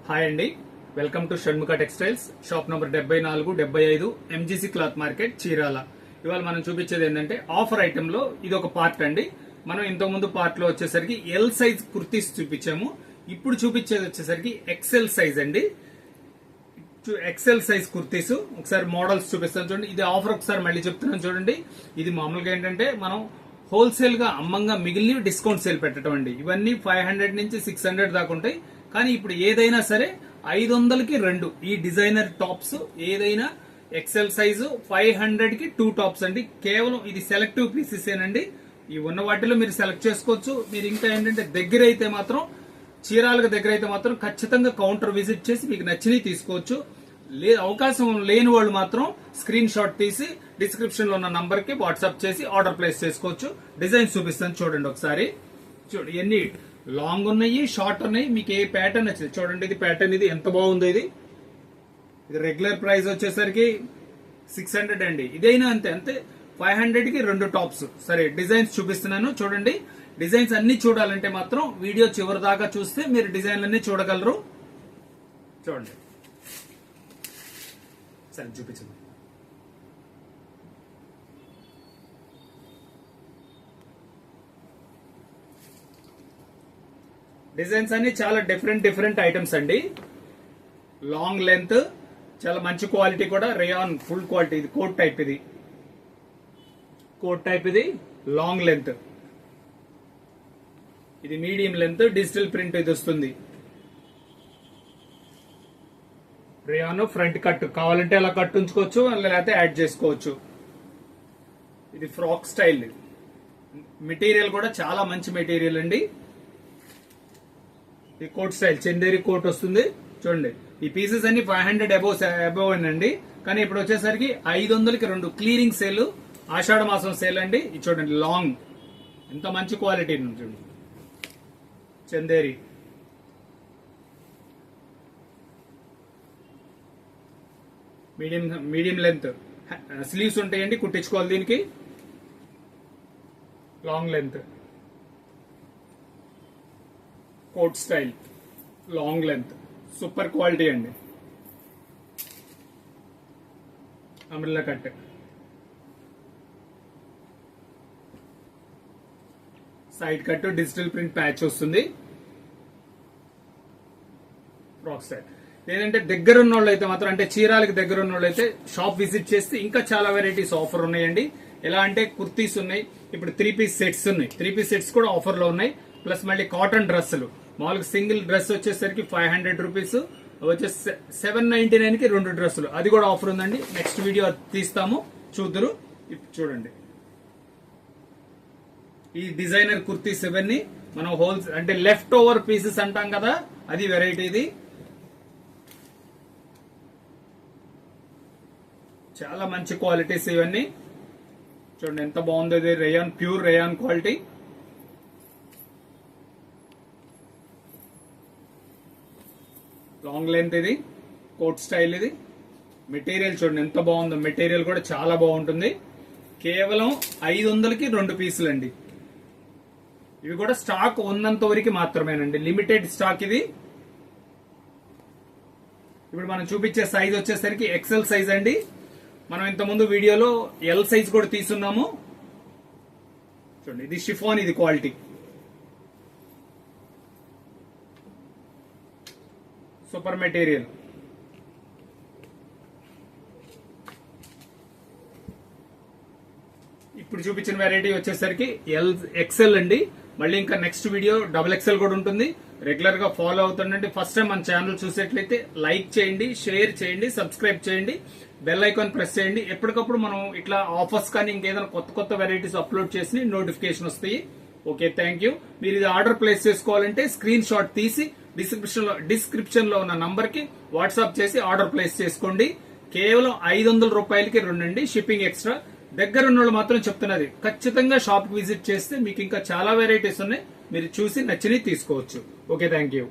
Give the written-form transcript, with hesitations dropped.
Hi అండి, welcome to Shanmukha textiles, shop number 74, 75 MGC cloth market, Chirala. ఇవాళ మనం చూపించేది ఏంటంటే ఆఫర్ ఐటమ్ లో ఇది ఒక పార్ట్ అండి. మనం ఇంతకు ముందు పార్ట్ లో వచ్చేసరికి ఎల్ సైజ్ కుర్తీస్ చూపించాము. ఇప్పుడు చూపించేది వచ్చేసరికి ఎక్సెల్ సైజ్ అండి. ఎక్సెల్ సైజ్ కుర్తీస్ ఒకసారి మోడల్స్ చూపిస్తాను చూడండి. ఇది ఆఫర్ ఒకసారి మళ్ళీ చెప్తున్నాను చూడండి. ఇది మామూలుగా ఏంటంటే మనం హోల్సేల్ గా అమ్మంగా మిగిలిన డిస్కౌంట్ సేల్ పెట్టడం అండి. ఇవన్నీ 500 నుంచి 600 దాకా ఉంటాయి. కానీ ఇప్పుడు ఏదైనా సరే 500కి 2 ఈ డిజైనర్ టాప్స్ ఏదైనా ఎక్సెల్ సైజు 500కి 2 టాప్స్ అండి. కేవలం ఇది సెలెక్టివ్ పీసెస్ ఏనండి. ఈ ఉన్న వాటిలో మీరు సెలెక్ట్ చేసుకోవచ్చు. మీరు ఇంకా ఏంటంటే దగ్గర అయితే మాత్రం చీరాలకు దగ్గర అయితే మాత్రం ఖచ్చితంగా కౌంటర్ విజిట్ చేసి మీకు నచ్చినవి తీసుకోవచ్చు. అవకాశం లేని వాళ్ళు మాత్రం స్క్రీన్ షాట్ తీసి డిస్క్రిప్షన్ లో ఉన్న నంబర్ కి వాట్సాప్ చేసి ఆర్డర్ ప్లేస్ చేసుకోవచ్చు. డిజైన్స్ చూపిస్తాను చూడండి ఒకసారి. చూడండి ఎన్ని లాంగ్ ఉన్నాయి, షార్ట్ ఉన్నాయి, మీకు ఏ ప్యాటర్న్ వచ్చింది చూడండి. ఇది ప్యాటర్న్, ఇది ఎంత బాగుంది. ఇది రెగ్యులర్ ప్రైస్ వచ్చేసరికి 600 అండి. ఇదైనా అంతే అంతే 500కి 2 టాప్స్. సరే డిజైన్స్ చూపిస్తున్నాను చూడండి. డిజైన్స్ అన్ని చూడాలంటే మాత్రం వీడియో చివరి దాకా చూస్తే మీరు డిజైన్లన్నీ చూడగలరు. చూడండి సరే చూపించండి. డిజైన్స్ అన్ని చాలా డిఫరెంట్ ఐటమ్స్ అండి. లాంగ్ లెంత్, చాలా మంచి క్వాలిటీ కూడా, రేయాన్ ఫుల్ క్వాలిటీ. ఇది కోట్ టైప్, ఇది కోట్ టైప్, ఇది లాంగ్ లెంత్, ఇది మీడియం లెంత్, డిజిటల్ ప్రింట్ ఇది వస్తుంది. రేయాన్ ఫ్రంట్ కట్ కావాలంటే అలా కట్ ఉంచుకోవచ్చు, లేకపోతే యాడ్ చేసుకోవచ్చు. ఇది ఫ్రాక్ స్టైల్. మెటీరియల్ కూడా చాలా మంచి మెటీరియల్ అండి. ఈ కోట్ స్టైల్ చందేరి కోట్ వస్తుంది చూడండి. ఈ పీసెస్ అన్ని 500 అబోవ్ అండి. కానీ ఇప్పుడు వచ్చేసరికి 500కి 2 క్లియరింగ్ సేల్, ఆషాఢ మాసం సేల్ అండి. ఇది చూడండి లాంగ్, ఎంత మంచి క్వాలిటీ చూడండి. చందేరి మీడియం లెంత్, స్లీవ్స్ ఉంటాయండి, కుట్టించుకోవాలి దీనికి. Long length coat style, long length, super quality అండి. Umbrella cut, side cut, digital print patch వస్తుంది. ఫ్రాక్ స్టైల్ లేదంటే దగ్గర ఉన్న వాళ్ళు అయితే మాత్రం, అంటే చీరాలకి దగ్గర ఉన్న వాళ్ళు అయితే షాప్ విజిట్ చేస్తే ఇంకా చాలా వెరైటీస్ ఆఫర్ ఉన్నాయండి. ఎలా అంటే కుర్తీస్ ఉన్నాయి, ఇప్పుడు 3 పీస్ సెట్స్ ఉన్నాయి. 3 పీస్ సెట్స్ కూడా ఆఫర్ లో ఉన్నాయి. ప్లస్ మళ్ళీ కాటన్ డ్రెస్సులు, మామూలుగా సింగిల్ డ్రెస్ వచ్చేసరికి 500 రూపీస్, వచ్చే 799కి 2 డ్రెస్సులు, అది కూడా ఆఫర్ ఉందండి. నెక్స్ట్ వీడియో తీస్తాము, చూద్దరు. చూడండి ఈ డిజైనర్ కుర్తీస్ ఇవన్నీ మనం హోల్స్ అంటే లెఫ్ట్ ఓవర్ పీసెస్ అంటాం కదా, అది వెరైటీ. ఇది చాలా మంచి క్వాలిటీస్ ఇవన్నీ. చూడండి ఎంత బాగుంది. ఇది rayon, pure rayon quality. Long length, ఇది కోట్ స్టైల్. ఇది మెటీరియల్ చూడండి ఎంత బాగుందో. మెటీరియల్ కూడా చాలా బాగుంటుంది. కేవలం 500కి 2 పీసులు అండి. ఇవి కూడా స్టాక్ ఉన్నంత వరకు మాత్రమేనండి, లిమిటెడ్ స్టాక్ ఇది. ఇప్పుడు మనం చూపించే సైజ్ వచ్చేసరికి ఎక్సెల్ సైజ్ అండి. మనం ఇంతకుముందు వీడియోలో ఎల్ సైజ్ కూడా తీసున్నాము చూడండి. ఇది షిఫాన్, ఇది క్వాలిటీ, సూపర్ మెటీరియల్. ఇప్పుడు చూపించిన వెరైటీ వచ్చేసరికి ఎక్సెల్ అండి. మళ్ళీ ఇంకా నెక్స్ట్ వీడియో XXL కూడా ఉంటుంది. రెగ్యులర్ గా ఫాలో అవుతుండండి. ఫస్ట్ టైం మన ఛానల్ చూసేట్లయితే లైక్ చేయండి, షేర్ చేయండి, సబ్స్క్రైబ్ చేయండి, బెల్ ఐకాన్ ప్రెస్ చేయండి. ఎప్పటికప్పుడు మనం ఇట్లా ఆఫర్స్ కానీ ఇంకేదైనా కొత్త వెరైటీస్ అప్లోడ్ చేసి నోటిఫికేషన్ వస్తాయి. Okay, thank you. మీరు ఇది ఆర్డర్ ప్లేస్ చేసుకోవాలంటే స్క్రీన్ షాట్ తీసి డిస్క్రిప్షన్ లో ఉన్న నంబర్ కి వాట్సాప్ చేసి ఆర్డర్ ప్లేస్ చేసుకోండి. కేవలం 500 రూపాయలకి 2 అండి, షిప్పింగ్ ఎక్స్ట్రా. దగ్గర ఉన్న వాళ్ళు మాత్రం చెప్తున్నది, ఖచ్చితంగా షాప్ విజిట్ చేస్తే మీకు ఇంకా చాలా వెరైటీస్ ఉన్నాయి, మీరు చూసి నచ్చినవి తీసుకోవచ్చు. Okay, thank you.